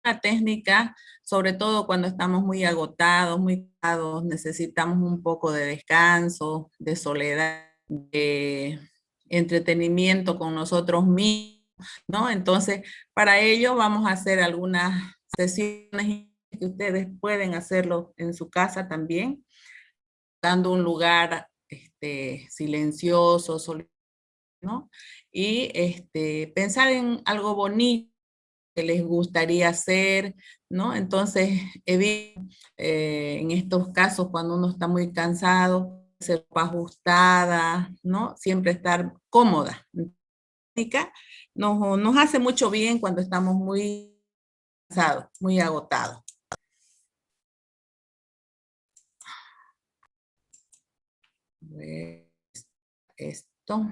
una técnica, sobre todo cuando estamos muy agotados, muy cansados, necesitamos un poco de descanso, de soledad, de entretenimiento con nosotros mismos, ¿no? Entonces, para ello vamos a hacer algunas sesiones que ustedes pueden hacerlo en su casa también, dando un lugar silencioso, ¿no? Y pensar en algo bonito que les gustaría hacer, ¿no? Entonces, en estos casos, cuando uno está muy cansado, ser ropa ajustada, ¿no? Siempre estar cómoda. Nos hace mucho bien cuando estamos muy cansados, muy agotados. A ver, esto.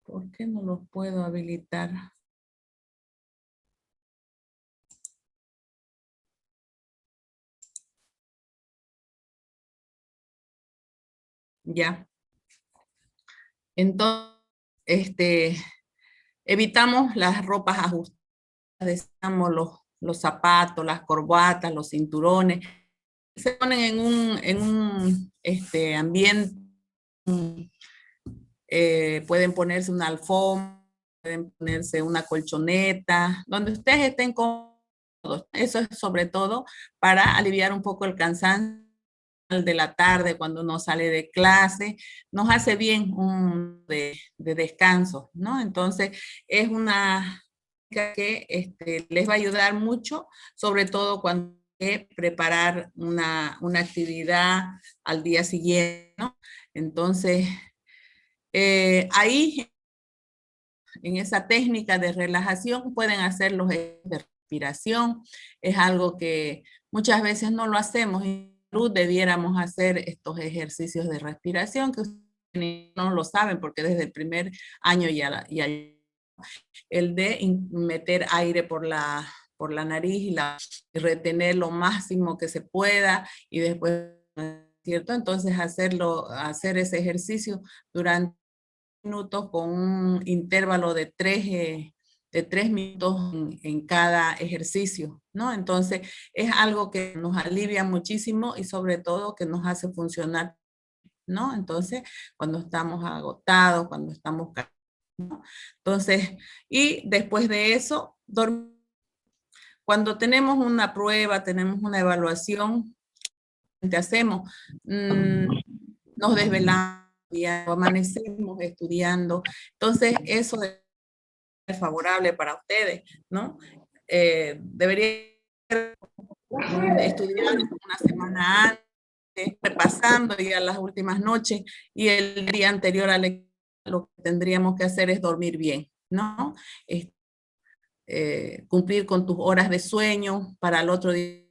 ¿Por qué no los puedo habilitar? Ya. Entonces, evitamos las ropas ajustadas, dejamos los zapatos, las corbatas, los cinturones, se ponen en un ambiente, pueden ponerse una alfombra, pueden ponerse una colchoneta, donde ustedes estén cómodos. Eso es sobre todo para aliviar un poco el cansancio de la tarde cuando uno sale de clase, nos hace bien de descanso, ¿no? Entonces, es una que les va a ayudar mucho, sobre todo cuando hay que preparar una actividad al día siguiente, ¿no? Entonces, ahí, en esa técnica de relajación, pueden hacer los ejercicios de respiración. Es algo que muchas veces no lo hacemos. En salud debiéramos hacer estos ejercicios de respiración, que ustedes no lo saben porque desde el primer año ya el de meter aire por la nariz y retener lo máximo que se pueda y después, ¿cierto? Entonces hacer ese ejercicio durante minutos con un intervalo de 3 minutos en cada ejercicio, ¿no? Entonces es algo que nos alivia muchísimo y sobre todo que nos hace funcionar, ¿no? Entonces, cuando estamos agotados, cuando estamos cansados, ¿no? Entonces, y después de eso, dormir. Cuando tenemos una prueba, tenemos una evaluación, ¿qué hacemos? Nos desvelamos, amanecemos estudiando. Entonces, eso es favorable para ustedes, ¿no? Debería estudiar una semana antes, repasando ya las últimas noches y el día anterior a lo que tendríamos que hacer es dormir bien, ¿no? Cumplir con tus horas de sueño para el otro día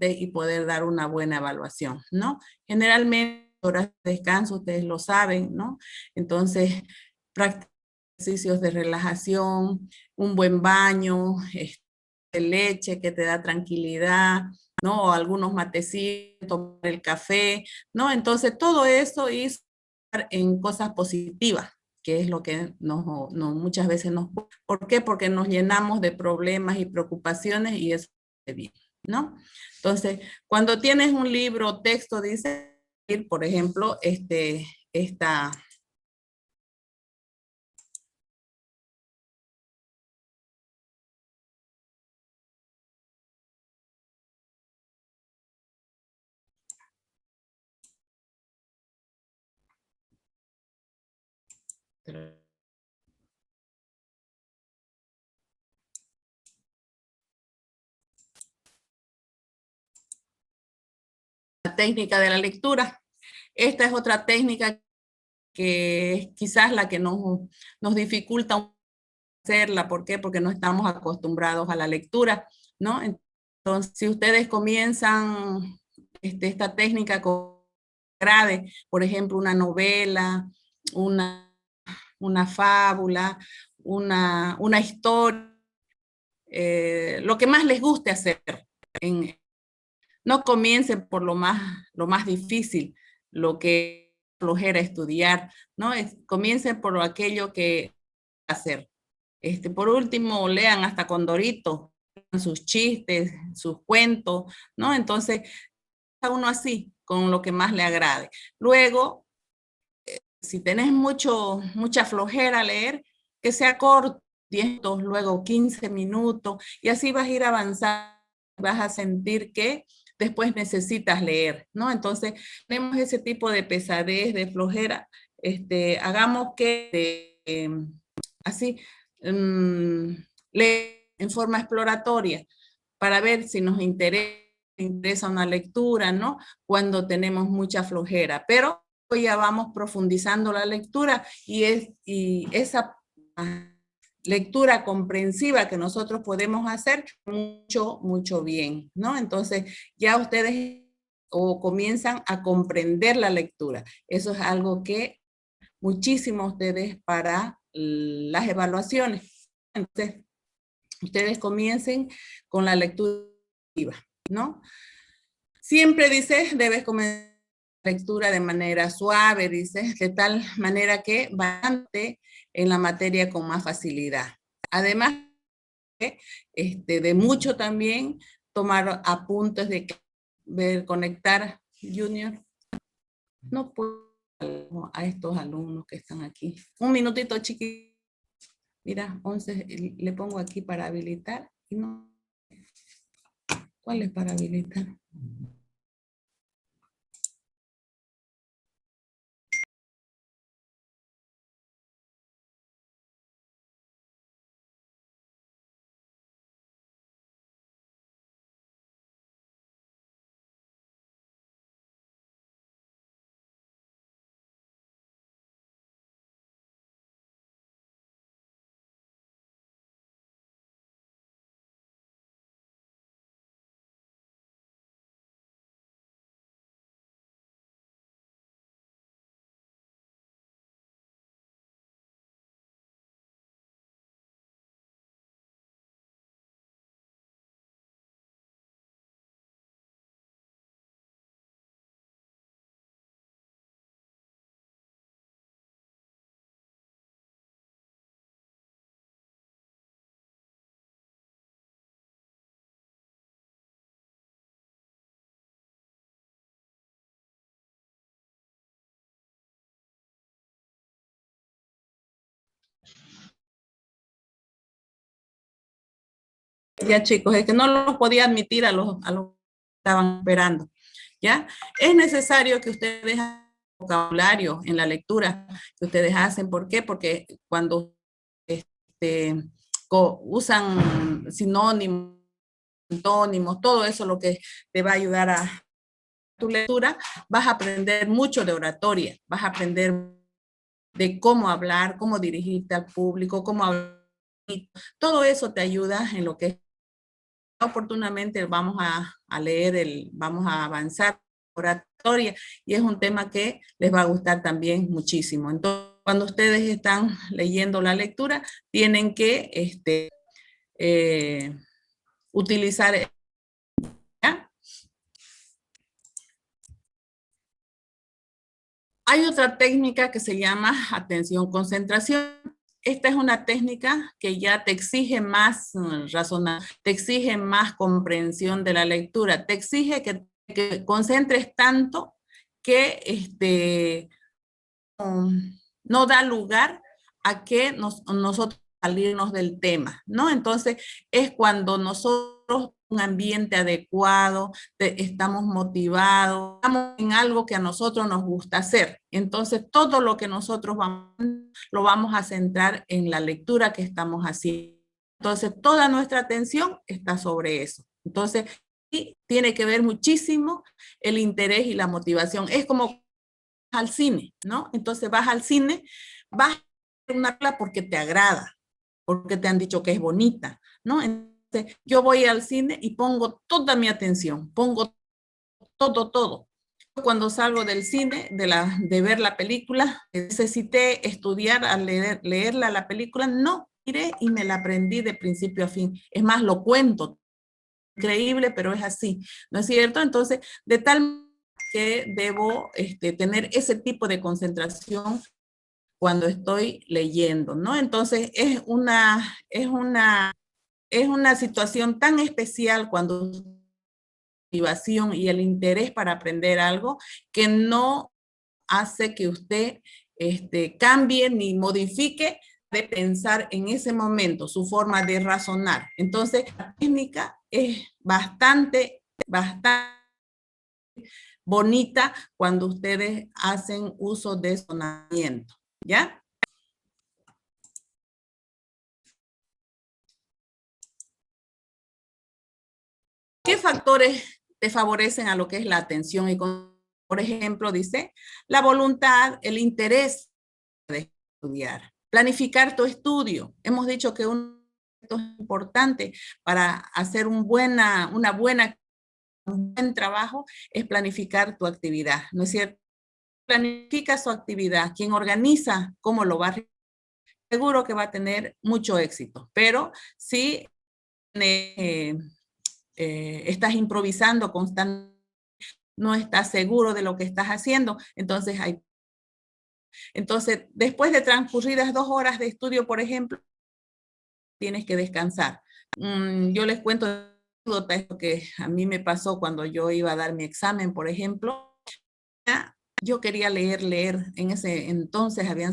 y poder dar una buena evaluación, ¿no? Generalmente, horas de descanso, ustedes lo saben, ¿no? Entonces, practicar ejercicios de relajación, un buen baño, de leche que te da tranquilidad, ¿no? O algunos matecitos, tomar el café, ¿no? Entonces, todo eso es en cosas positivas, que es lo que muchas veces nos... ¿Por qué? Porque nos llenamos de problemas y preocupaciones y eso es bien, ¿no? Entonces, cuando tienes un libro o texto, dice, por ejemplo, esta... La técnica de la lectura. Esta es otra técnica que es quizás la que nos dificulta hacerla. ¿Por qué? Porque no estamos acostumbrados a la lectura, ¿no? Entonces, si ustedes comienzan esta técnica con grave, por ejemplo, una novela, una fábula, una historia, lo que más les guste hacer. No comiencen por lo más difícil, lo que flojera estudiar, ¿no? Comiencen por aquello que hacer. Por último, lean hasta Condorito, sus chistes, sus cuentos, ¿no? Entonces, a uno así, con lo que más le agrade. Luego, si tenés mucha flojera a leer, que sea corto, 10 minutos, luego 15 minutos, y así vas a ir avanzando, vas a sentir que después necesitas leer, ¿no? Entonces, tenemos ese tipo de pesadez, de flojera, hagamos que así, leer en forma exploratoria para ver si nos interesa una lectura, ¿no? Cuando tenemos mucha flojera, pero ya vamos profundizando la lectura y esa lectura comprensiva que nosotros podemos hacer mucho bien, ¿no? Entonces ya ustedes o comienzan a comprender la lectura. Eso es algo que muchísimo ustedes para las evaluaciones. Entonces, ustedes comiencen con la lectura, ¿no? Siempre dice, debes comenzar la lectura de manera suave, dice, de tal manera que vayante en la materia con más facilidad. Además, de mucho también tomar apuntes de ver, conectar, Junior. No puedo a estos alumnos que están aquí. Un minutito, chiquito. Mira, 11, le pongo aquí para habilitar. Y no, ¿cuál es para habilitar? Ya chicos, es que no los podía admitir a los que estaban esperando. ¿Ya? Es necesario que ustedes hagan vocabulario en la lectura que ustedes hacen. ¿Por qué? Porque cuando este, usan sinónimos, antónimos, todo eso lo que te va a ayudar a tu lectura, vas a aprender mucho de oratoria, vas a aprender de cómo hablar, cómo dirigirte al público, cómo hablar. Todo eso te ayuda en lo que oportunamente vamos a leer, vamos a avanzar oratoria y es un tema que les va a gustar también muchísimo. Entonces, cuando ustedes están leyendo la lectura, tienen que utilizar. ¿Ya? Hay otra técnica que se llama atención concentración. Esta es una técnica que ya te exige más razonar, te exige más comprensión de la lectura, te exige que concentres tanto que no da lugar a que nosotros salirnos del tema, ¿no? Entonces es cuando nosotros un ambiente adecuado, estamos motivados, estamos en algo que a nosotros nos gusta hacer. Entonces todo lo que nosotros lo vamos a centrar en la lectura que estamos haciendo. Entonces toda nuestra atención está sobre eso. Entonces y tiene que ver muchísimo el interés y la motivación. Es como al cine, ¿no? Entonces vas al cine, vas a ver una película porque te agrada, porque te han dicho que es bonita, ¿no? Yo voy al cine y pongo toda mi atención, pongo todo. Cuando salgo del cine, de ver la película, necesité estudiar, al leerla la película, no, miré y me la aprendí de principio a fin. Es más, lo cuento, increíble, pero es así, ¿no es cierto? Entonces, de tal que debo tener ese tipo de concentración cuando estoy leyendo, ¿no? Entonces, es una situación tan especial cuando motivación y el interés para aprender algo que no hace que usted cambie ni modifique de pensar en ese momento, su forma de razonar. Entonces, la técnica es bastante bonita cuando ustedes hacen uso de razonamiento, ¿ya? ¿Qué factores te favorecen a lo que es la atención? Y por ejemplo, dice, la voluntad, el interés de estudiar, planificar tu estudio. Hemos dicho que un es importante para hacer un buen trabajo es planificar tu actividad, ¿no es cierto? Planifica su actividad, quien organiza cómo lo va a realizar, seguro que va a tener mucho éxito, pero si estás improvisando constantemente, no estás seguro de lo que estás haciendo, entonces después de transcurridas 2 horas de estudio, por ejemplo, tienes que descansar. Yo les cuento esto que a mí me pasó cuando yo iba a dar mi examen, por ejemplo. Yo quería leer. En ese entonces habían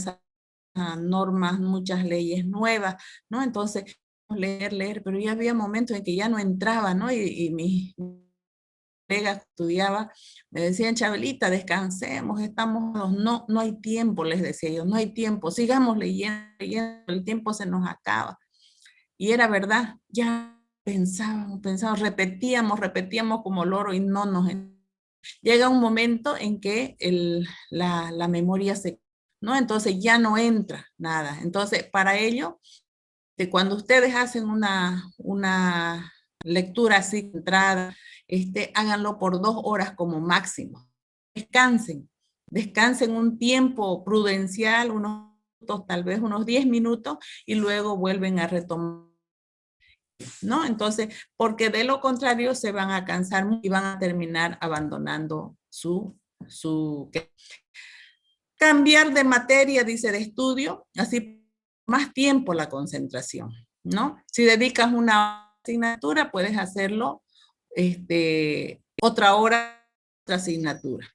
normas, muchas leyes nuevas, ¿no? Entonces, leer, pero ya había momentos en que ya no entraba, ¿no? Y mis colegas que estudiaba me decían, Chabelita, descansemos, no hay tiempo, les decía yo, no hay tiempo, sigamos leyendo, el tiempo se nos acaba. Y era verdad, ya pensábamos, repetíamos como loro y no nos... Llega un momento en que la memoria ¿no? Entonces ya no entra nada. Entonces, para ello, cuando ustedes hacen una lectura así centrada, háganlo por 2 horas como máximo. Descansen un tiempo prudencial, tal vez unos 10 minutos, y luego vuelven a retomar, ¿no? Entonces, porque de lo contrario se van a cansar y van a terminar abandonando cambiar de materia, dice, de estudio, así más tiempo la concentración, ¿no? Si dedicas una asignatura, puedes hacerlo otra hora, otra asignatura.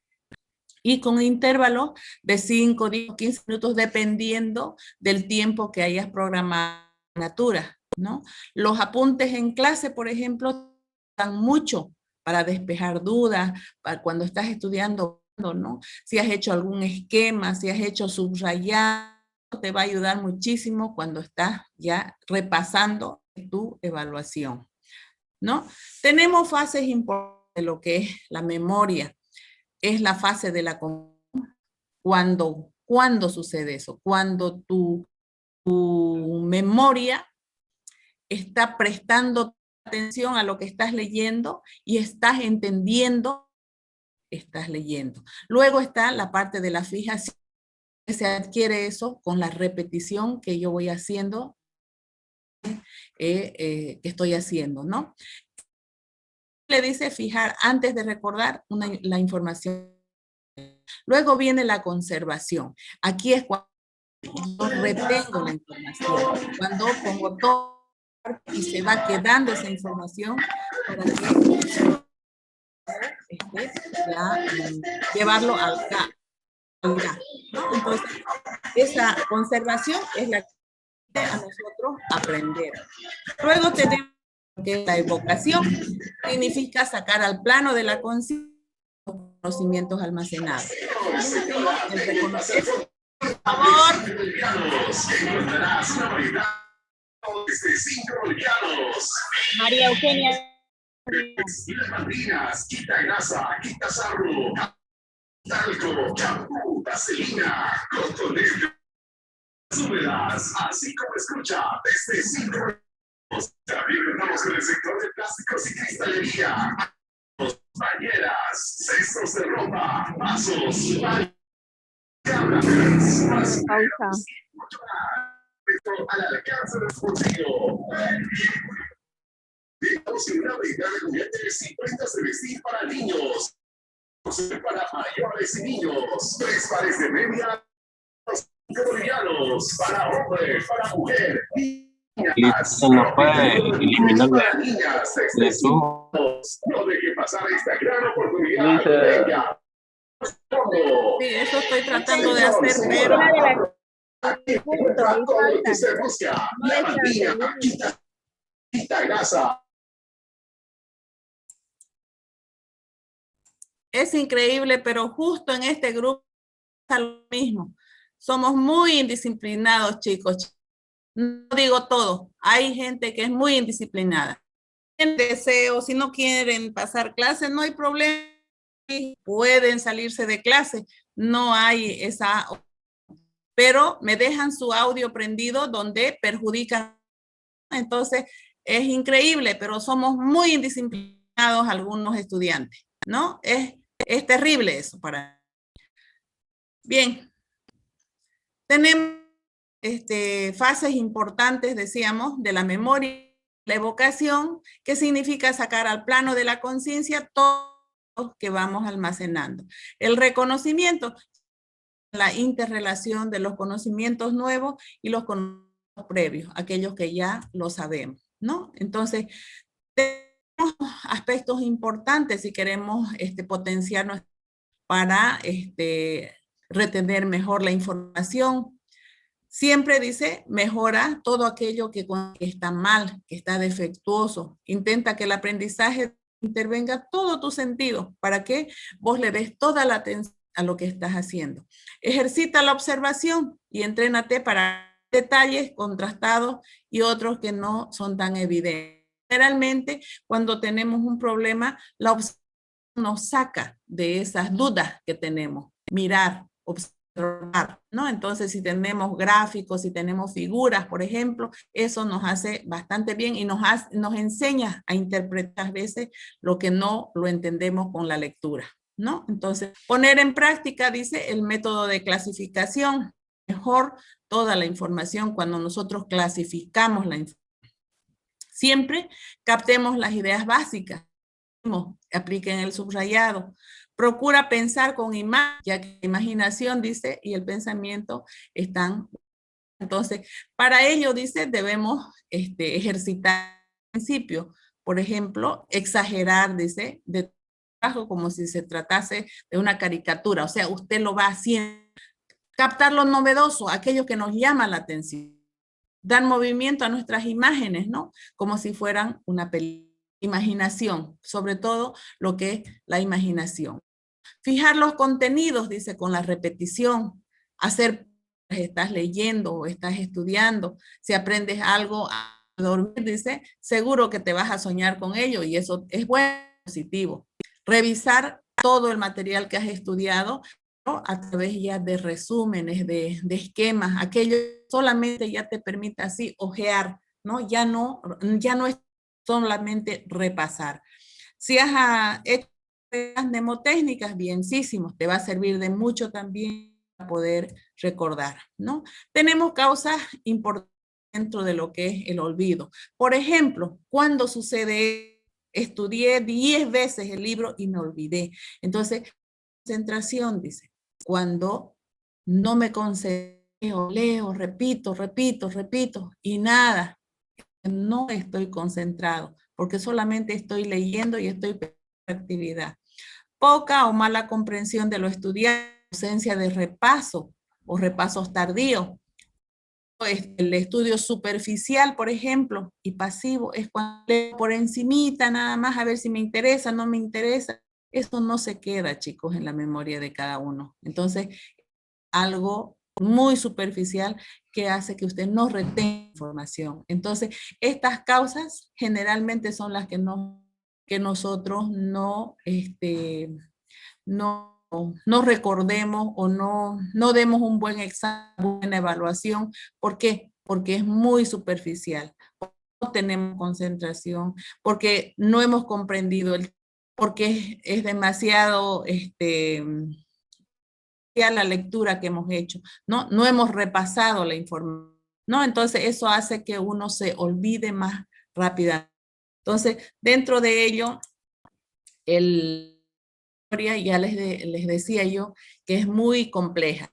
Y con intervalos de 5, 10, 15 minutos, dependiendo del tiempo que hayas programado la asignatura, ¿no? Los apuntes en clase, por ejemplo, dan mucho para despejar dudas, para cuando estás estudiando, ¿no? Si has hecho algún esquema, si has hecho subrayado, te va a ayudar muchísimo cuando estás ya repasando tu evaluación, ¿no? Tenemos fases importantes de lo que es la memoria. Es la fase de la cuando sucede eso, cuando tu memoria está prestando atención a lo que estás leyendo y estás entendiendo estás leyendo. Luego está la parte de la fijación, que se adquiere eso con la repetición que yo voy haciendo, que estoy haciendo, ¿no? Le dice fijar antes de recordar la información. Luego viene la conservación. Aquí es cuando yo retengo la información, cuando pongo todo y se va quedando esa información para que llevarlo al CAP. ¿No? Entonces, esa conservación es la que a nosotros aprender. Luego tenemos que la evocación significa sacar al plano de la conciencia los conocimientos almacenados. El reconocer, por favor. María Eugenia. Quita madrinas, quita grasa, quita sarro, talco, champú, vaselina, cotonete, húmedas, así como escucha, desde 5 También contamos con el sector de plásticos y cristalería. Bañeras, cestos de ropa, vasos, cámaras, Pausa. al alcance de su bolsillo. Estamos en una variedad de juguetes y prendas de vestir para niños. Para mayores y niños. 3 pares de medias bolivianos para hombre, para mujer. Listo, no puede eliminar Para niñas, de su. no deje pasar esta gran oportunidad. Venga. Sí, eso estoy tratando de hacer, pero Una de las Aquí puntos está muy todo lo que faltan. se busca. No La dejan mantina de quita grasa. es increíble, pero justo en este grupo pasa lo mismo. Somos muy indisciplinados, chicos. No digo todo, hay gente que es muy indisciplinada. En deseo, si no quieren pasar clases, no hay problema. Pueden salirse de clase, no hay esa, pero me dejan su audio prendido donde perjudican. Entonces, es increíble, pero somos muy indisciplinados algunos estudiantes, ¿no? Es terrible eso para. Bien, tenemos fases importantes, decíamos, de la memoria, la evocación, que significa sacar al plano de la conciencia todo lo que vamos almacenando. El reconocimiento, la interrelación de los conocimientos nuevos y los conocimientos previos, aquellos que ya lo sabemos, ¿no? Entonces, tenemos aspectos importantes si queremos potenciarnos para retener mejor la información. Siempre dice, mejora todo aquello que está mal, que está defectuoso. Intenta que el aprendizaje intervenga todo tu sentido para que vos le des toda la atención a lo que estás haciendo. Ejercita la observación y entrénate para detalles contrastados y otros que no son tan evidentes. Generalmente, cuando tenemos un problema, la observación nos saca de esas dudas que tenemos. Mirar, observar, ¿no? Entonces, si tenemos gráficos, si tenemos figuras, por ejemplo, eso nos hace bastante bien y nos enseña a interpretar a veces lo que no lo entendemos con la lectura, ¿no? Entonces, poner en práctica, dice, el método de clasificación. Mejor toda la información cuando nosotros clasificamos la información. Siempre captemos las ideas básicas. Apliquen el subrayado. Procura pensar con imagen, ya que la imaginación, dice, y el pensamiento están. Entonces, para ello, dice, debemos ejercitar el principio. Por ejemplo, exagerar, dice, de trabajo como si se tratase de una caricatura. O sea, usted lo va haciendo. Captar lo novedoso, aquello que nos llama la atención. Dar movimiento a nuestras imágenes, ¿no? Como si fueran una película. Imaginación, sobre todo lo que es la imaginación. Fijar los contenidos, dice, con la repetición. Hacer, estás leyendo o estás estudiando. Si aprendes algo a dormir, dice, seguro que te vas a soñar con ello y eso es bueno, positivo. Revisar todo el material que has estudiado, ¿no? A través ya de resúmenes, de esquemas, aquello solamente ya te permite así ojear, ¿no? Ya no es solamente repasar. Si has hecho mnemotécnicas, bienísimos, te va a servir de mucho también para poder recordar, ¿no? Tenemos causas importantes dentro de lo que es el olvido. Por ejemplo, cuando sucede, estudié 10 veces el libro y me olvidé. Entonces, concentración, dice, cuando no me concentro, leo, repito, y nada, no estoy concentrado, porque solamente estoy leyendo y estoy en actividad. Poca o mala comprensión de lo estudiado, ausencia de repaso o repasos tardíos. El estudio superficial, por ejemplo, y pasivo, es cuando leo por encimita nada más a ver si me interesa, no me interesa. Eso no se queda, chicos, en la memoria de cada uno. Entonces, algo muy superficial que hace que usted no retenga información. Entonces, estas causas generalmente son las que nosotros no recordemos o no demos un buen examen, buena evaluación. ¿Por qué? Porque es muy superficial. no tenemos concentración, porque no hemos comprendido, porque es demasiado la lectura que hemos hecho, ¿no? No hemos repasado la información, ¿no? Entonces eso hace que uno se olvide más rápidamente. Entonces, dentro de ello, ya les decía yo que es muy compleja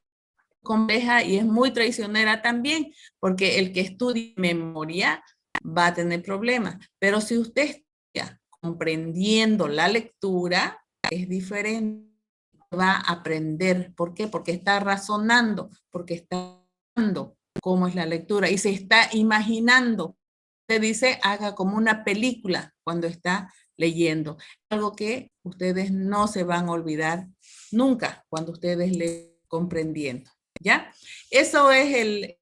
y es muy traicionera también, porque el que estudia memoria va a tener problemas, pero si usted está comprendiendo la lectura, es diferente, va a aprender. ¿Por qué? Porque está razonando, porque está viendo cómo es la lectura y se está imaginando. Se dice, haga como una película cuando está leyendo. Algo que ustedes no se van a olvidar nunca cuando ustedes leen comprendiendo. ¿Ya? Eso es el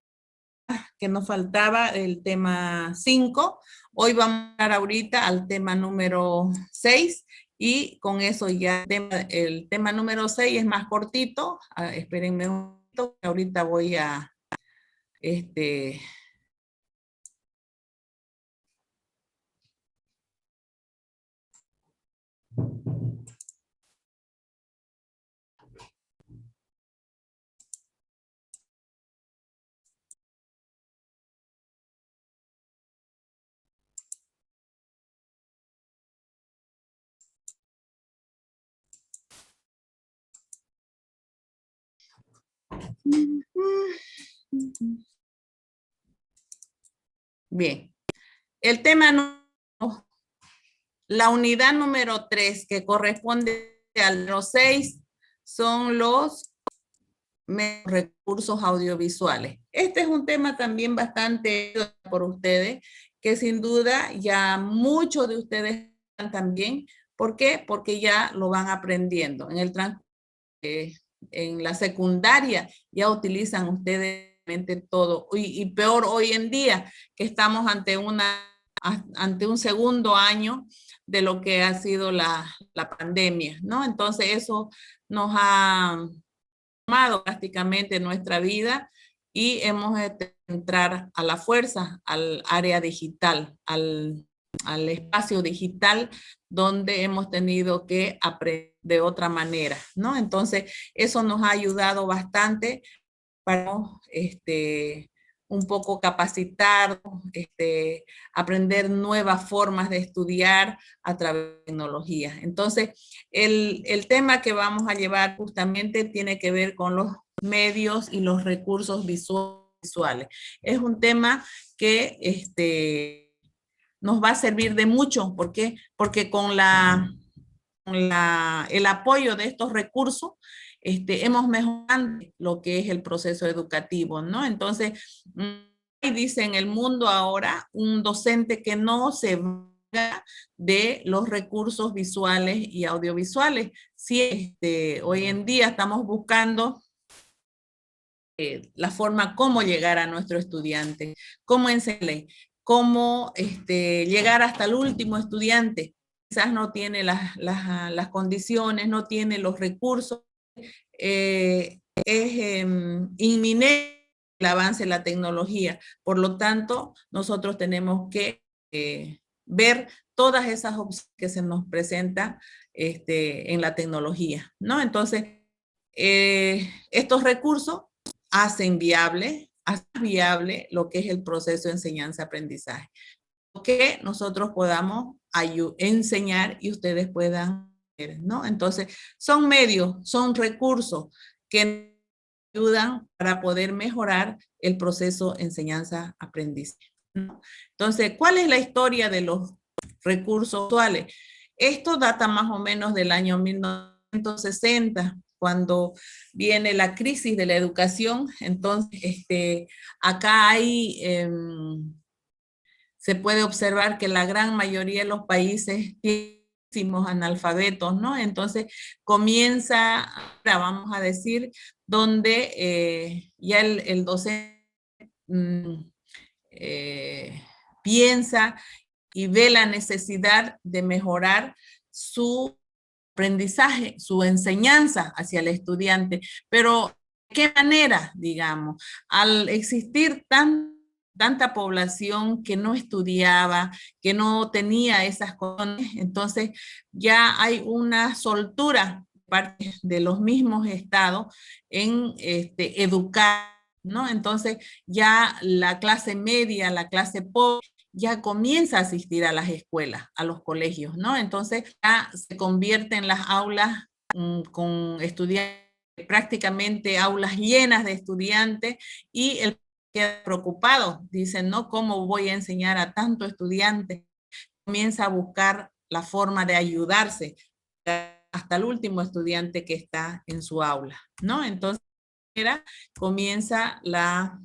que nos faltaba, el tema 5. Hoy vamos a hablar ahorita al tema número 6 y con eso ya el tema número 6 es más cortito. Espérenme un momento, ahorita voy a Bien, el tema la unidad número 3 que corresponde al número 6 son los recursos audiovisuales. Este es un tema también bastante por ustedes, que sin duda ya muchos de ustedes también. ¿Por qué? Porque ya lo van aprendiendo. En la secundaria ya utilizan ustedes todo. Y peor hoy en día, que estamos ante un segundo año de lo que ha sido la pandemia, ¿no? Entonces eso nos ha tomado prácticamente nuestra vida y hemos de entrar a la fuerza, al área digital, al espacio digital, donde hemos tenido que aprender de otra manera, ¿no? Entonces, eso nos ha ayudado bastante para un poco capacitar, aprender nuevas formas de estudiar a través de tecnología. Entonces, el tema que vamos a llevar justamente tiene que ver con los medios y los recursos visuales. Es un tema que nos va a servir de mucho. ¿Por qué? Porque con el apoyo de estos recursos, hemos mejorado lo que es el proceso educativo, ¿no? Entonces, dice en el mundo ahora un docente que no se valga de los recursos visuales y audiovisuales. Sí, hoy en día estamos buscando la forma cómo llegar a nuestro estudiante, cómo enseñarle, cómo llegar hasta el último estudiante. Quizás no tiene las condiciones, no tiene los recursos. Es inminente el avance de la tecnología. Por lo tanto, nosotros tenemos que ver todas esas opciones que se nos presentan en la tecnología, ¿no? Entonces, estos recursos hacen viable lo que es el proceso de enseñanza-aprendizaje. Que nosotros podamos enseñar y ustedes puedan ver, ¿no? Entonces, son medios, son recursos que ayudan para poder mejorar el proceso enseñanza-aprendizaje, ¿no? Entonces, ¿cuál es la historia de los recursos actuales? Esto data más o menos del año 1960, cuando viene la crisis de la educación. Entonces, acá hay se puede observar que la gran mayoría de los países tienen analfabetos, ¿no? Entonces comienza, ahora vamos a decir, donde ya el docente piensa y ve la necesidad de mejorar su aprendizaje, su enseñanza hacia el estudiante. Pero, ¿de qué manera, digamos? Al existir tan tanta población que no estudiaba, que no tenía esas cosas, entonces ya hay una soltura parte de los mismos estados en educar, ¿no? Entonces ya la clase media, la clase pobre, ya comienza a asistir a las escuelas, a los colegios, ¿no? Entonces ya se convierten las aulas con estudiantes, prácticamente aulas llenas de estudiantes, y el queda preocupado, dicen, ¿no? ¿Cómo voy a enseñar a tanto estudiante? Comienza a buscar la forma de ayudarse hasta el último estudiante que está en su aula, ¿no? Entonces, comienza la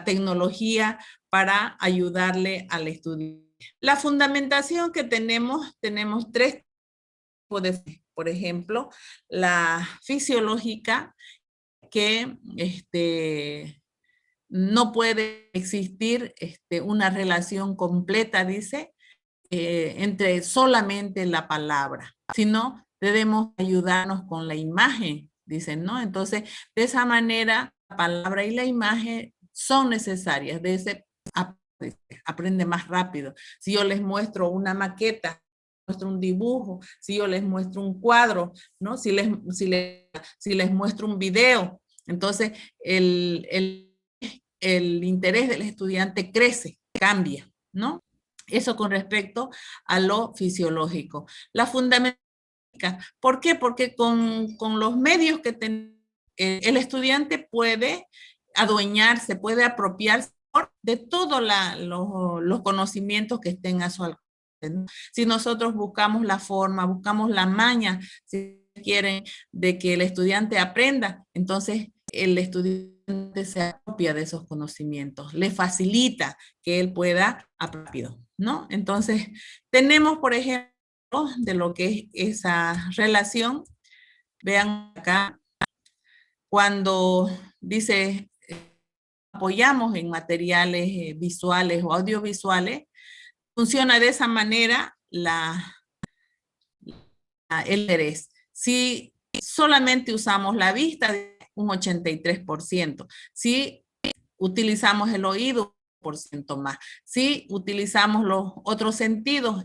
tecnología para ayudarle al estudiante. La fundamentación que tenemos 3 tipos de, por ejemplo, la fisiológica, que no puede existir una relación completa, dice, entre solamente la palabra, sino debemos ayudarnos con la imagen, dicen, ¿no? Entonces, de esa manera, la palabra y la imagen son necesarias, de ese aprende más rápido. Si yo les muestro una maqueta, muestro un dibujo, si yo les muestro un cuadro, ¿no? Si les muestro un video, entonces el interés del estudiante crece, cambia, ¿no? Eso con respecto a lo fisiológico. La fundamental, ¿por qué? Porque con los medios que tenemos, el estudiante puede adueñarse, puede apropiarse de todos los conocimientos que estén a su alcance, ¿no? Si nosotros buscamos la forma, buscamos la maña, si quieren, de que el estudiante aprenda, entonces el estudiante se apropia de esos conocimientos, le facilita que él pueda aprender rápido, ¿no? Entonces, tenemos, por ejemplo, de lo que es esa relación, vean acá, cuando dice apoyamos en materiales visuales o audiovisuales, funciona de esa manera el interés. Si solamente usamos la vista, un 83%. Si utilizamos el oído, un 1% más. Si utilizamos los otros sentidos,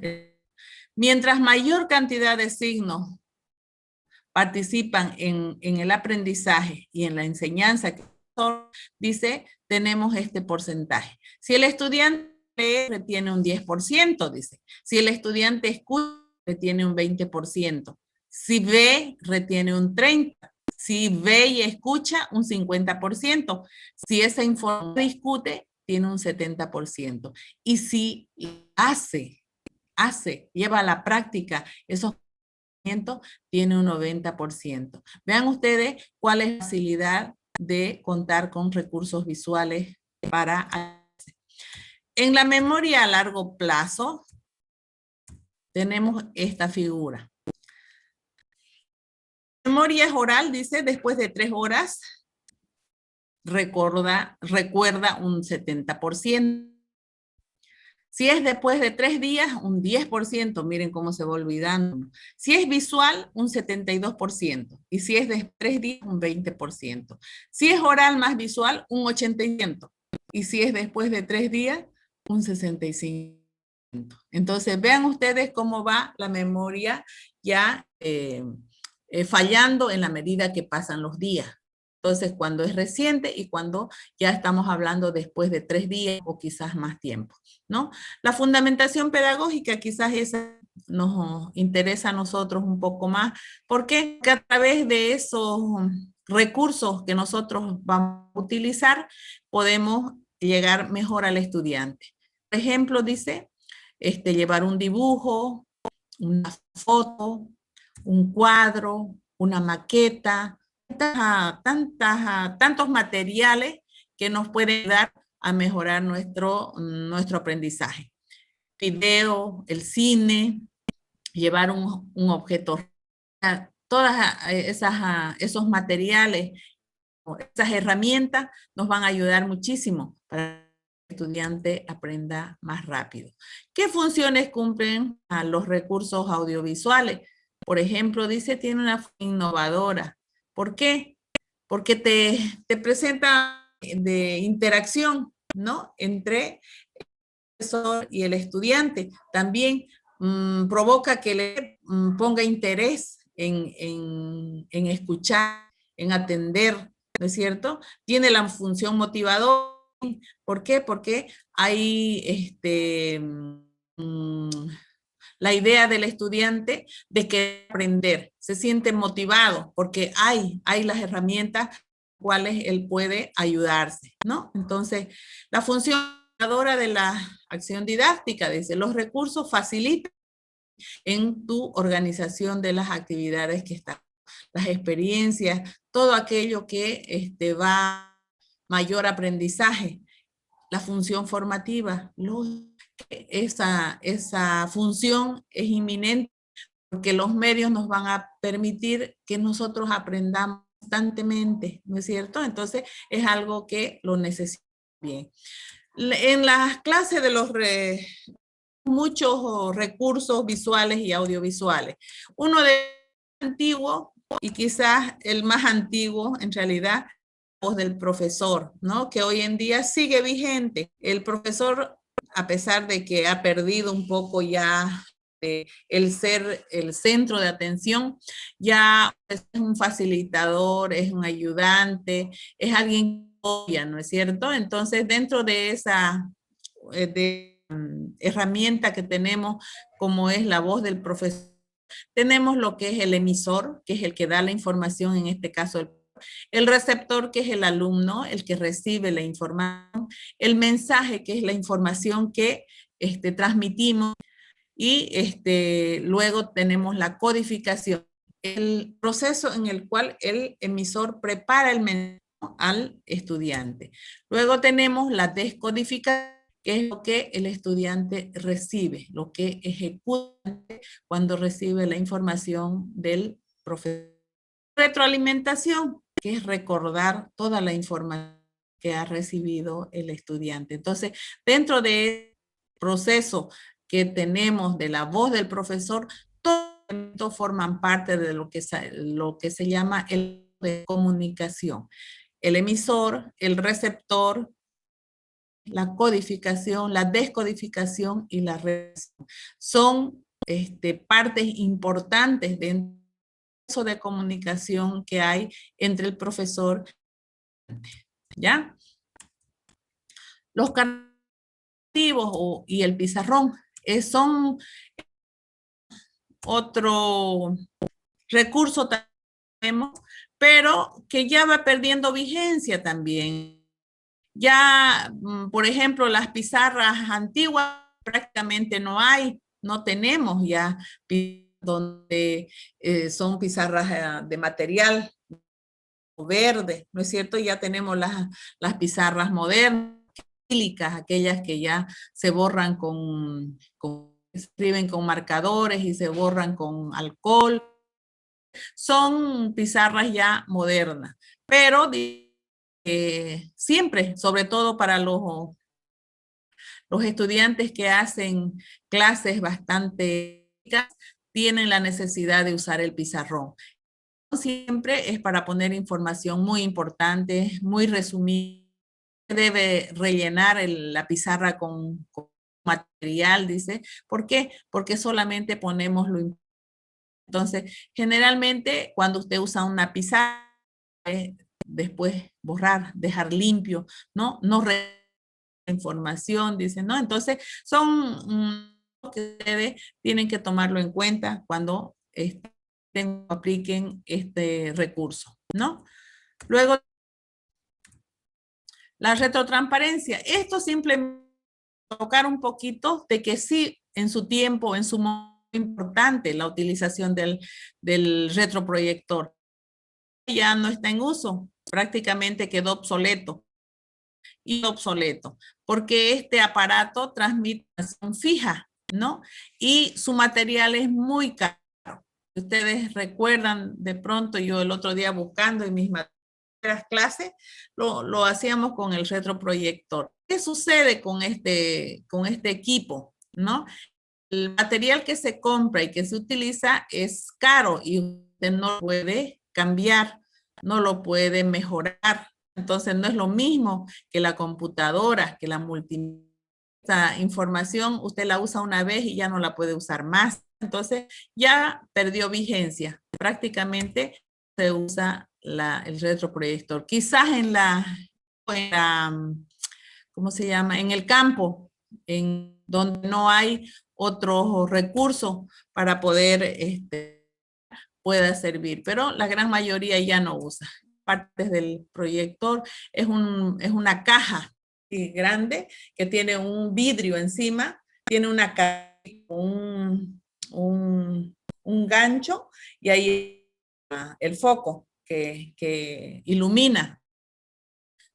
mientras mayor cantidad de signos participan en el aprendizaje y en la enseñanza, dice, tenemos este porcentaje. Si el estudiante lee, retiene un 10%, dice. Si el estudiante escucha, retiene un 20%. Si ve, retiene un 30%. Si ve y escucha, un 50%. Si esa información discute, tiene un 70%. Y si hace, lleva a la práctica esos conocimientos, tiene un 90%. Vean ustedes cuál es la facilidad de contar con recursos visuales para... En la memoria a largo plazo, tenemos esta figura. Memoria es oral, dice, después de 3 horas, recuerda un 70%. Si es después de 3 días, un 10%, miren cómo se va olvidando. Si es visual, un 72%. Y si es de 3 días, un 20%. Si es oral más visual, un 80%. Y si es después de 3 días, un 65%. Entonces, vean ustedes cómo va la memoria ya fallando en la medida que pasan los días. Entonces, cuando es reciente y cuando ya estamos hablando después de 3 días o quizás más tiempo, ¿no? La fundamentación pedagógica quizás esa nos interesa a nosotros un poco más, porque a través de esos recursos que nosotros vamos a utilizar, podemos llegar mejor al estudiante. Por ejemplo, dice, llevar un dibujo, una foto, un cuadro, una maqueta, tantos materiales que nos pueden dar a mejorar nuestro aprendizaje. Video, el cine, llevar un objeto, todas esos materiales, esas herramientas nos van a ayudar muchísimo para que el estudiante aprenda más rápido. ¿Qué funciones cumplen los recursos audiovisuales? Por ejemplo, dice, tiene una innovadora. ¿Por qué? Porque te presenta de interacción, ¿no? Entre el profesor y el estudiante. También provoca que le ponga interés en escuchar, en atender, ¿no es cierto? Tiene la función motivadora. ¿Por qué? Porque hay la idea del estudiante de que aprender, se siente motivado porque hay las herramientas cuales él puede ayudarse, ¿no? Entonces, la función de la acción didáctica dice, los recursos facilitan en tu organización de las actividades que están, las experiencias, todo aquello que va a mayor aprendizaje, la función formativa, esa función es inminente porque los medios nos van a permitir que nosotros aprendamos constantemente, ¿no es cierto? Entonces es algo que lo necesitamos bien. En las clases de los muchos recursos visuales y audiovisuales. Uno de antiguo y quizás el más antiguo en realidad, la voz del profesor, ¿no? Que hoy en día sigue vigente. El profesor, a pesar de que ha perdido un poco ya el ser el centro de atención, ya es un facilitador, es un ayudante, es alguien que apoya, ¿no es cierto? Entonces, dentro de esa herramienta que tenemos, como es la voz del profesor, tenemos lo que es el emisor, que es el que da la información, en este caso el receptor, que es el alumno, el que recibe la información, el mensaje, que es la información que transmitimos, y luego tenemos la codificación, el proceso en el cual el emisor prepara el mensaje al estudiante. Luego tenemos la descodificación, que es lo que el estudiante recibe, lo que ejecuta cuando recibe la información del profesor. Retroalimentación, que es recordar toda la información que ha recibido el estudiante. Entonces, dentro de proceso que tenemos de la voz del profesor, todos forman parte de lo que se llama el de comunicación. El emisor, el receptor, la codificación, la descodificación y la recepción. Son partes importantes dentro del proceso de comunicación que hay entre el profesor y el estudiante, ¿ya? Los caracteres y el pizarrón son otro recurso también, pero que ya va perdiendo vigencia también. Ya, por ejemplo, las pizarras antiguas prácticamente no tenemos ya donde son pizarras de material verde, ¿no es cierto? Ya tenemos las pizarras modernas, aquellas que ya se borran se escriben con marcadores y se borran con alcohol. Son pizarras ya modernas, pero siempre, sobre todo para los estudiantes que hacen clases bastante, tienen la necesidad de usar el pizarrón. Siempre es para poner información muy importante, muy resumida. Debe rellenar la pizarra con material, dice. ¿Por qué? Porque solamente ponemos lo importante. Entonces, generalmente cuando usted usa una pizarra, después borrar, dejar limpio, ¿no? No información, dice, ¿no? Entonces, son que ustedes tienen que tomarlo en cuenta cuando apliquen este recurso, ¿no? Luego, la retrotransparencia. Esto simplemente tocar un poquito de que sí, en su tiempo, en su momento, importante la utilización del retroproyector. Ya no está en uso, prácticamente quedó obsoleto. Y obsoleto, porque este aparato transmite información fija, ¿no? Y su material es muy caro. Ustedes recuerdan, de pronto yo el otro día buscando en mis clases, lo hacíamos con el retroproyector. ¿Qué sucede con este equipo, no? El material que se compra y que se utiliza es caro y usted no lo puede cambiar, no lo puede mejorar, Entonces no es lo mismo que la computadora, que la multimedia. Esta información usted la usa una vez y ya no la puede usar más. Entonces ya perdió vigencia. Prácticamente se usa el retroproyector. Quizás ¿cómo se llama? En el campo, en donde no hay otros recursos para poder pueda servir, pero la gran mayoría ya no usa. Partes del proyector es una caja grande que tiene un vidrio encima, tiene una caja, un gancho y ahí el foco que ilumina,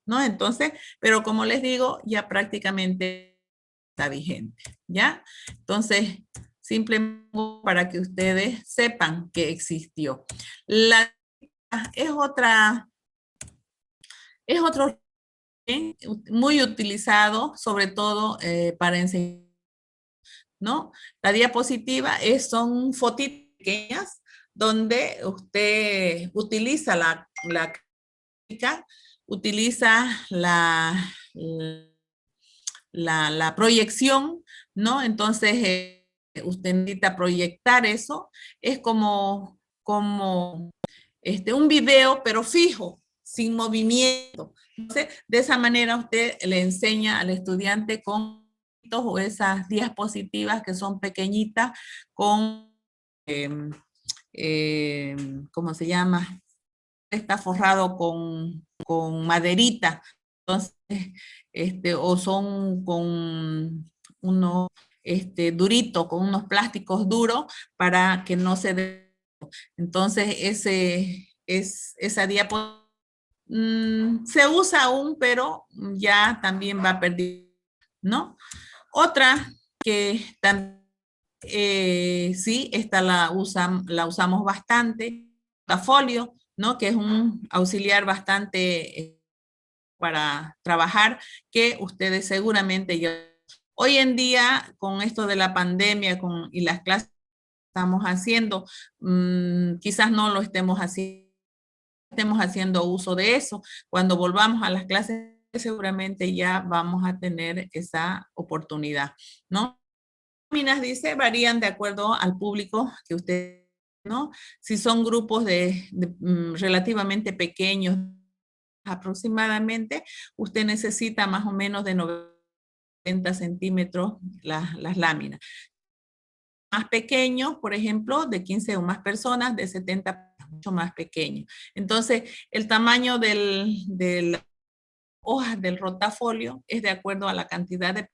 ¿no? Entonces, pero como les digo, ya prácticamente está vigente, ¿ya? Entonces, simplemente para que ustedes sepan que existió. Es otro muy utilizado, sobre todo para enseñar, ¿no? La diapositiva son fotitos pequeñas donde usted utiliza la utiliza la proyección, ¿no? Entonces, usted necesita proyectar eso. Es como un video, pero fijo, sin movimiento. Entonces, de esa manera usted le enseña al estudiante con o esas diapositivas que son pequeñitas con, ¿cómo se llama? Está forrado con maderita. Entonces, o son con unos duritos, con unos plásticos duros para que no se dé. Entonces, esa diapositiva se usa aún, pero ya también va a perder, ¿no? Otra que también, sí, esta la usamos bastante, portafolio, ¿no? Que es un auxiliar bastante para trabajar, que ustedes seguramente ya. Hoy en día, con esto de la pandemia y las clases que estamos haciendo, quizás no lo estemos haciendo uso de eso. Cuando volvamos a las clases, seguramente ya vamos a tener esa oportunidad, ¿no? Láminas, dice, varían de acuerdo al público que usted, ¿no? Si son grupos relativamente pequeños, aproximadamente, usted necesita más o menos de 90 centímetros las láminas. Más pequeños, por ejemplo, de 15 o más personas, de 70, mucho más pequeño. Entonces, el tamaño de las hojas del rotafolio es de acuerdo a la cantidad de que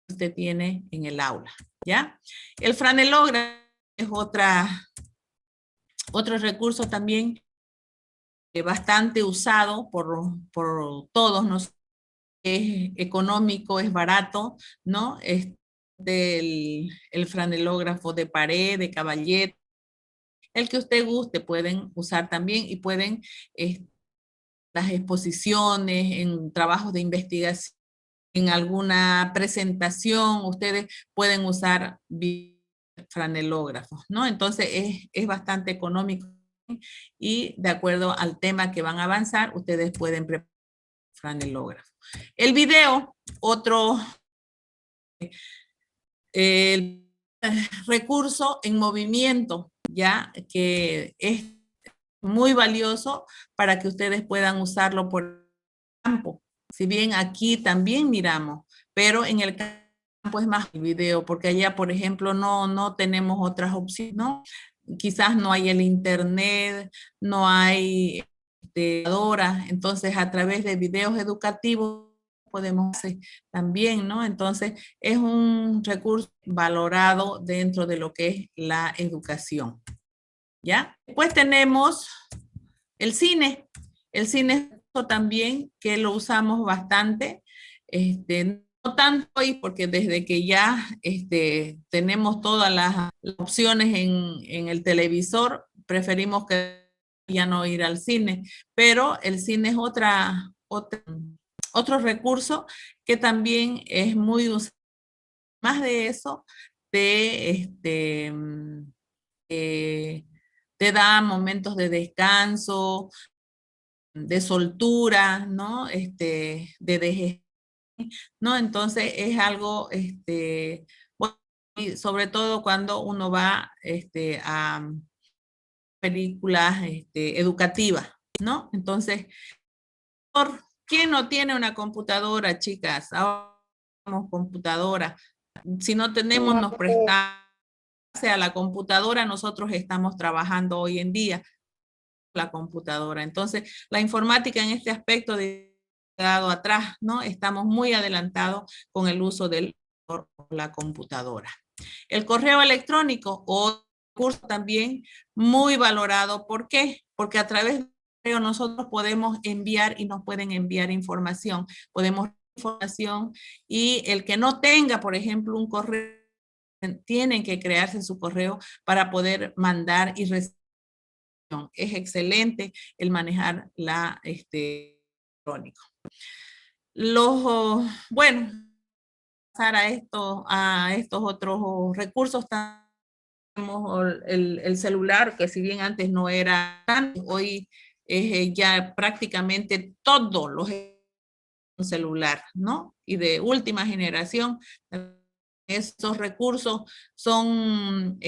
usted tiene en el aula, ¿ya? El franelógrafo es otro recurso también bastante usado por todos nosotros. Es económico, es barato, ¿no? El franelógrafo de pared, de caballete, el que usted guste, pueden usar también y pueden las exposiciones, en trabajos de investigación, en alguna presentación, ustedes pueden usar franelógrafos, ¿no? Entonces es bastante económico y de acuerdo al tema que van a avanzar, ustedes pueden preparar franelógrafo. El video, otro recurso en movimiento, ya que es muy valioso para que ustedes puedan usarlo por el campo. Si bien aquí también miramos, pero en el campo es más el video, porque allá, por ejemplo, no tenemos otras opciones, ¿no? Quizás no hay el internet, no hay entonces a través de videos educativos podemos hacer también, ¿no? Entonces es un recurso valorado dentro de lo que es la educación, ¿ya? Después tenemos el cine. El cine también que lo usamos bastante, no tanto hoy porque desde que ya tenemos todas las opciones en el televisor, preferimos que ya no ir al cine, pero el cine es otro recurso que también es muy usado. Más de eso, te da momentos de descanso, de soltura, ¿no? De DG, ¿no? Entonces es algo, bueno, y sobre todo cuando uno va a películas educativas, ¿no? Entonces, ¿quién no tiene una computadora, chicas? Ahora tenemos computadora. Si no tenemos, nos prestamos a la computadora, nosotros estamos trabajando hoy en día la computadora. Entonces, la informática en este aspecto de quedado atrás, ¿no? Estamos muy adelantados con el uso de la computadora. El correo electrónico, o curso también muy valorado. ¿Por qué? Porque a través del correo nosotros podemos enviar y nos pueden enviar información. Podemos información y el que no tenga, por ejemplo, un correo, tienen que crearse su correo para poder mandar y recibir. Es excelente el manejar la electrónico. Bueno, pasar a estos otros recursos, tenemos el celular, que si bien antes no era tanto, hoy es ya prácticamente todos los celular, ¿no? Y de última generación, estos recursos son,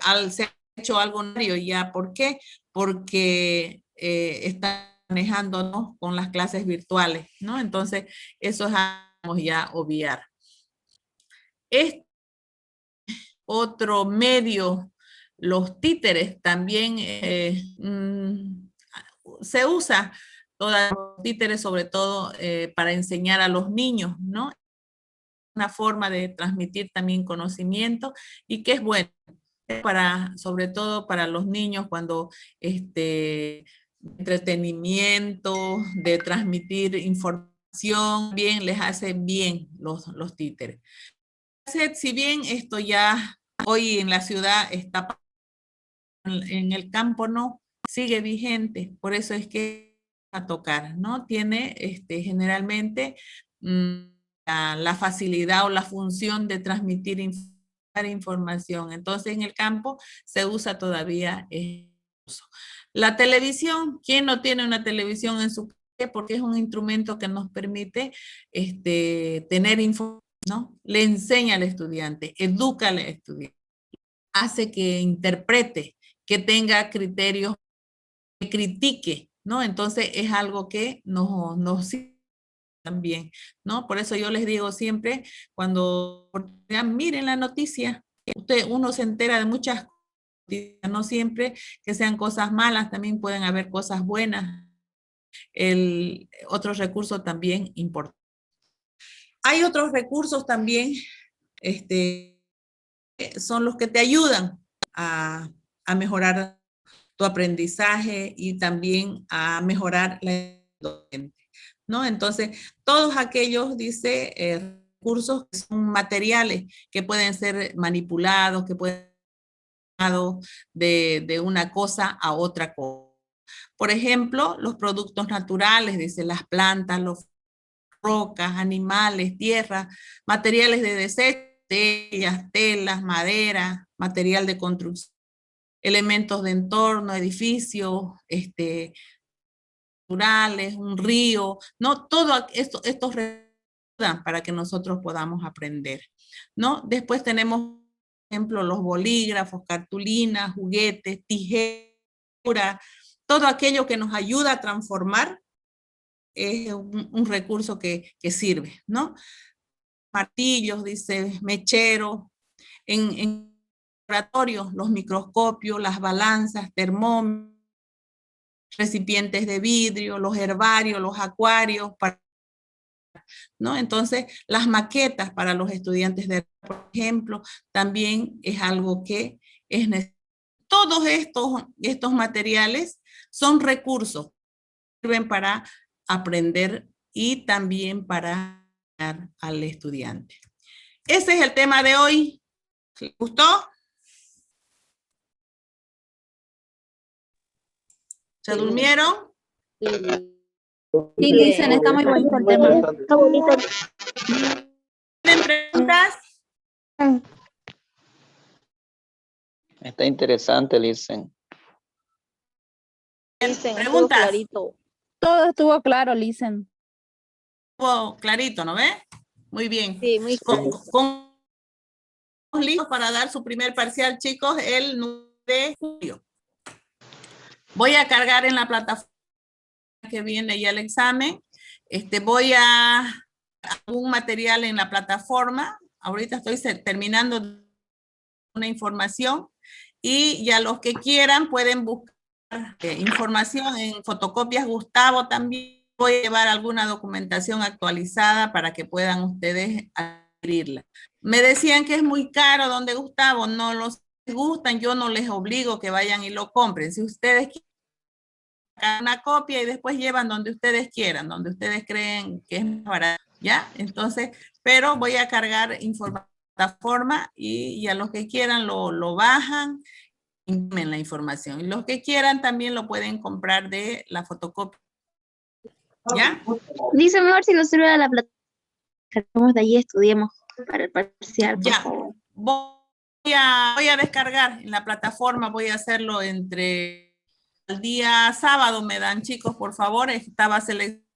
al ser hecho algo necesario ya. ¿Por qué? Porque están manejándonos con las clases virtuales, ¿no? Entonces, eso es algo ya obviar. Otro medio, los títeres, también se usa todos los títeres, sobre todo para enseñar a los niños, ¿no? Una forma de transmitir también conocimiento y que es bueno sobre todo para los niños cuando entretenimiento, de transmitir información, bien, les hace bien los títeres. Si bien esto ya hoy en la ciudad está, en el campo no, sigue vigente, por eso es que a tocar, ¿no? Tiene generalmente la facilidad o la función de transmitir información. Entonces en el campo se usa todavía eso. La televisión, ¿quién no tiene una televisión en su casa? Porque es un instrumento que nos permite tener información, ¿no? Le enseña al estudiante, educa al estudiante, hace que interprete, que tenga criterios, que critique, ¿no? Entonces es algo que nos sirve también, ¿no? Por eso yo les digo siempre, cuando miren la noticia, uno se entera de muchas cosas, no siempre que sean cosas malas, también pueden haber cosas buenas. Otro recurso también importante. Hay otros recursos también, son los que te ayudan a mejorar tu aprendizaje y también a mejorar la docente, ¿no? Entonces, todos aquellos, dice, recursos que son materiales que pueden ser manipulados, que pueden ser de una cosa a otra cosa. Por ejemplo, los productos naturales, dice, las plantas, las rocas, animales, tierra, materiales de desecho, telas, madera, material de construcción, elementos de entorno, edificios, naturales, un río, ¿no? Todo estos para que nosotros podamos aprender, ¿no? Después tenemos, por ejemplo, los bolígrafos, cartulinas, juguetes, tijeras, todo aquello que nos ayuda a transformar es un recurso que sirve, ¿no? Martillos, dice, mecheros, en laboratorios, los microscopios, las balanzas, termómetros, recipientes de vidrio, los herbarios, los acuarios, ¿no? Entonces, las maquetas para los estudiantes de, por ejemplo, también es algo que es necesario. Todos estos materiales son recursos que sirven para aprender y también para ayudar al estudiante. Ese es el tema de hoy. ¿Les gustó? ¿Se durmieron? Sí, dicen, está muy bonito el tema. Está bonito. ¿Tienen preguntas? Está interesante, Listen. Dicen, estuvo ¿Preguntas? clarito. Todo estuvo claro, Listen. Estuvo clarito, ¿no ve? Muy bien. Sí, muy claro. Listos para dar su primer parcial, chicos, el 9 de julio. Voy a cargar en la plataforma que viene ya el examen. Voy a un material en la plataforma. Ahorita estoy terminando una información y ya los que quieran pueden buscar información en Fotocopias Gustavo también. Voy a llevar alguna documentación actualizada para que puedan ustedes adquirirla. Me decían que es muy caro donde Gustavo, no los gustan, yo no les obligo que vayan y lo compren. Si ustedes quieren una copia y después llevan donde ustedes quieran, donde ustedes creen que es más barato, ¿ya? Entonces, pero voy a cargar información en la plataforma y a los que quieran lo bajan, imprimen la información. Y los que quieran también lo pueden comprar de la fotocopia. ¿Ya? Dice mejor si nos sirve de la plataforma de allí, estudiemos para el parcial, por Ya. favor. Voy a descargar en la plataforma, voy a hacerlo entre el día sábado, me dan chicos, por favor, estaba seleccionando,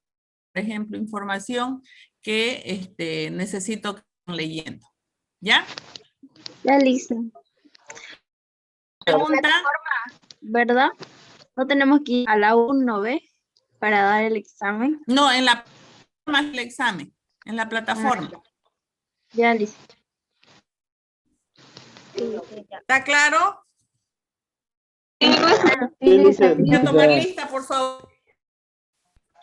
por ejemplo, información que necesito que estén leyendo. ¿Ya? Ya listo. Pregunta. ¿Verdad? No tenemos que ir a la 1, ¿ves? Para dar el examen. No, en la plataforma el examen, en la plataforma. Ya listo. ¿Está claro? Voy a tomar lista, por favor.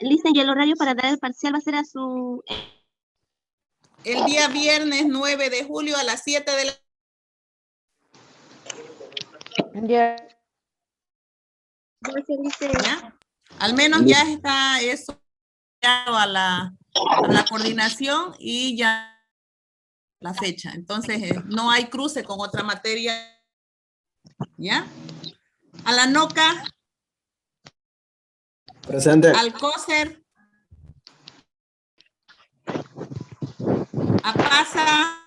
Lista, y el horario para dar el parcial va a ser a su... El día viernes 9 de julio a las 7 de la... Ya. ¿Ya? Al menos ya está eso a la coordinación y ya la fecha. Entonces, no hay cruce con otra materia. ¿Ya? A la NOCA. Presente. Alcócer. A Pasa.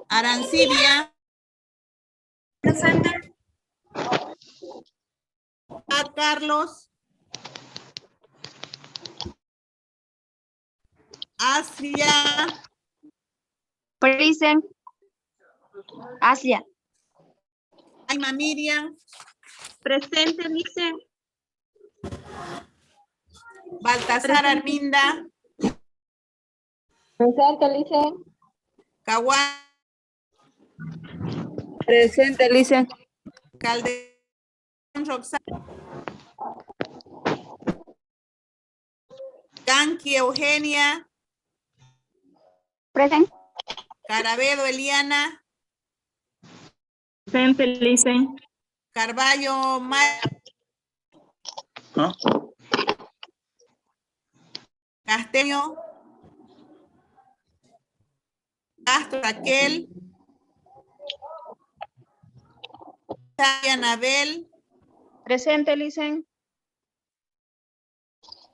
Arancibia. Presente. A Carlos. Asia. Present. Asia. Aima Miriam. Presente, dice. Baltasar Arminda. Presente, Listen. Caguán. Presente, Listen. Calderón Roxana. Ganqui Eugenia. Presente. Carabedo Eliana. Presente, Listen. Carballo Mar. ¿No? Casteño. Castro Raquel. Anabel. Presente, Listen.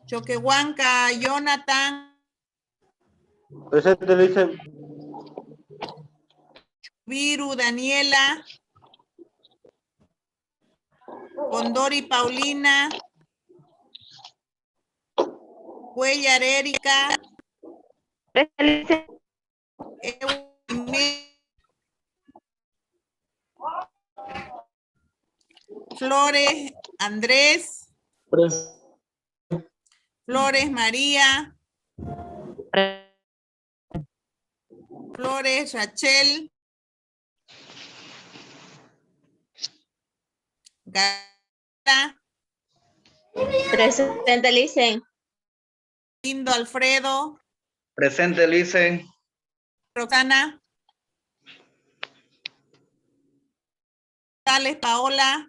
Choquehuanca Jonathan. Presente, Listen. Viru Daniela. Condori Paulina. Cuellar Erika. Presente. Flores Andrés. Flores María. Flores Rachel. Gata. Presente, Listen. Lindo Alfredo. Presente, Listen. Roxana. Tales Paola.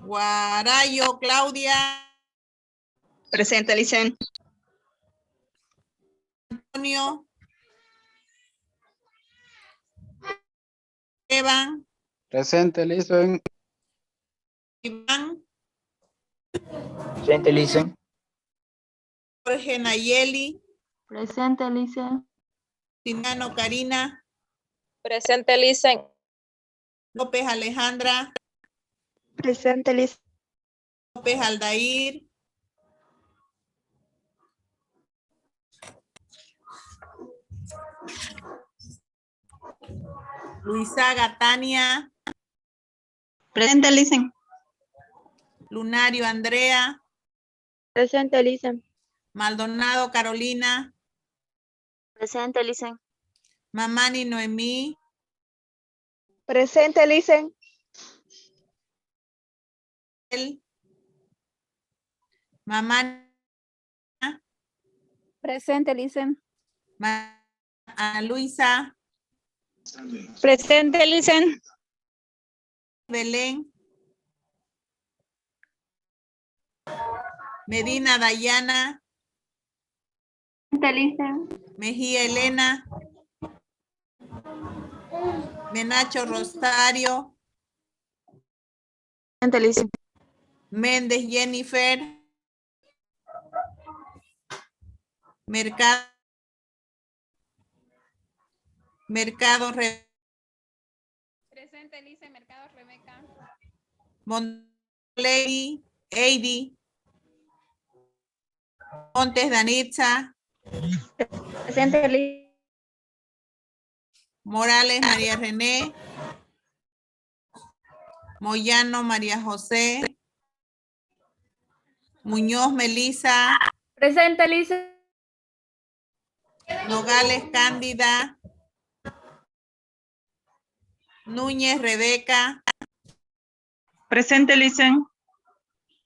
Guarayo Claudia. Presente, Listen. Antonio. Esteban. Presente, Listen. Iván. Presente, Listen. Jorge Nayeli. Presente, Listen. Tinano Karina. Presente, Listen. López Alejandra. Presente, Lisa. López Aldair. Luisaga Tania. Presente, Lisen. Lunario Andrea. Presente, Lisa. Maldonado Carolina. Presente, Lisa. Mamani Noemí. Presente, Lisa. Mamani Presente, Lisen. Ana Luisa. Presente, Lisen. Belén. Medina Dayana. Presente, Lisa. Mejía Elena. Menacho Rosario. Presente, Lisa. Méndez Jennifer. Mercado. Presente, Lisen. Mercado Rebeca. Montley Eidi. Montes Danitza. Presente, Lisa. Morales María René. Moyano María José. Muñoz Melisa. Presente, Lisa. Nogales Cándida. Núñez Rebeca. Presente, Lisen.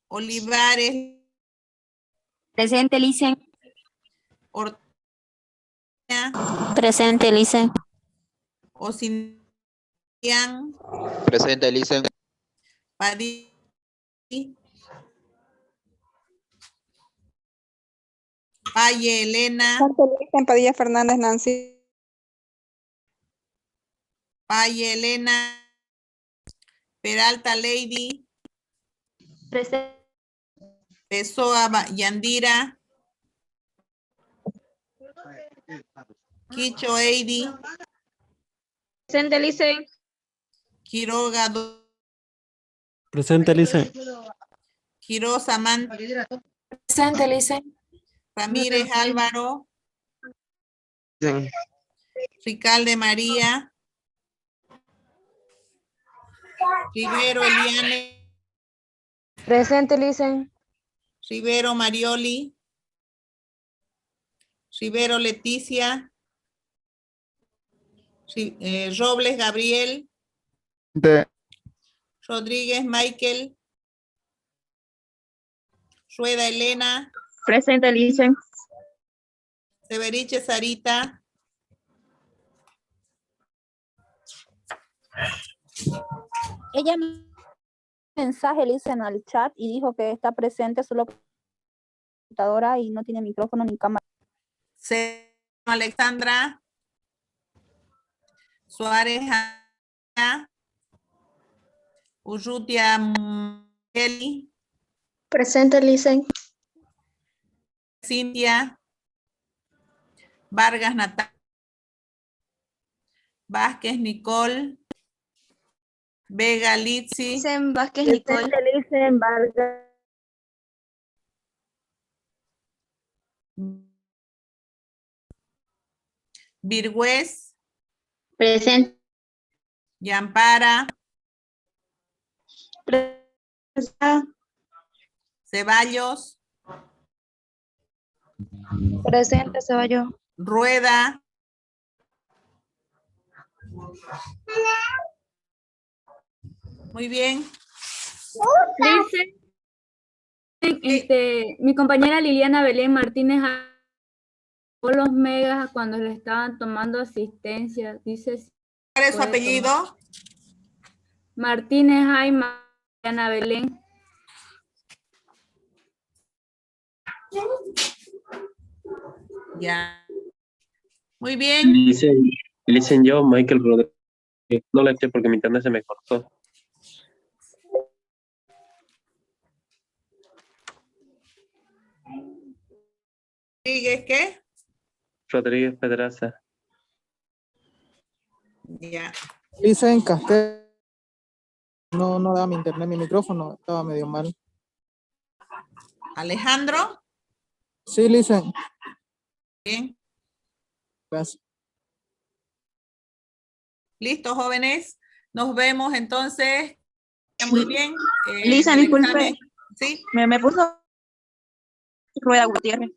Olivares. Presente, Lisa. Ortega. Presente, Lisa. Ocinian. Presente, Lisen. Padilla. Valle Elena. Lisen. Padilla Fernández, Nancy. Valle Elena. Peralta Lady. Presente. Pessoa Yandira. Quicho Eidi. Presente, Lisa. Quiroga Presente, Lisen. Quiroz Samantha. Presente, Lisa. Ramírez Álvaro. Ricalde María. Rivero Eliane. Presente, Lisa. Rivero Marioli. Rivero Leticia. Robles Gabriel. Rodríguez Michael. Rueda Elena. Presente, Lisa. Severiche Sarita. Ella mensaje, Lisen, al chat y dijo que está presente solo computadora y no tiene micrófono ni cámara. Alexandra. Suárez Ana. Urrutia Meli. Presente, Lisa. Cintia. Vargas Natalia. Vázquez Nicole. Vega Litsi. Vázquez Nicole. Presente, Lisen. Vargas. Virgüez. Presente. Yampara. Ceballos. Presente, Ceballos. Rueda. Muy bien. Dice, mi compañera Liliana Belén Martínez a los megas cuando le estaban tomando asistencia. Dice, ¿Cuál es su apellido? Martínez Jaime Liliana Belén. Ya. Muy bien. Lisen yo, Michael Rodríguez. No le eché porque mi internet se me cortó. ¿Sigue qué? Rodríguez Pedraza. Ya. Lisen Castel. No daba mi internet, mi micrófono estaba medio mal. Alejandro. Sí, listen. Bien. Gracias. Listo, jóvenes. Nos vemos entonces. Muy bien. Lisa, el disculpe. examen. Sí. Me puso Rueda Gutiérrez.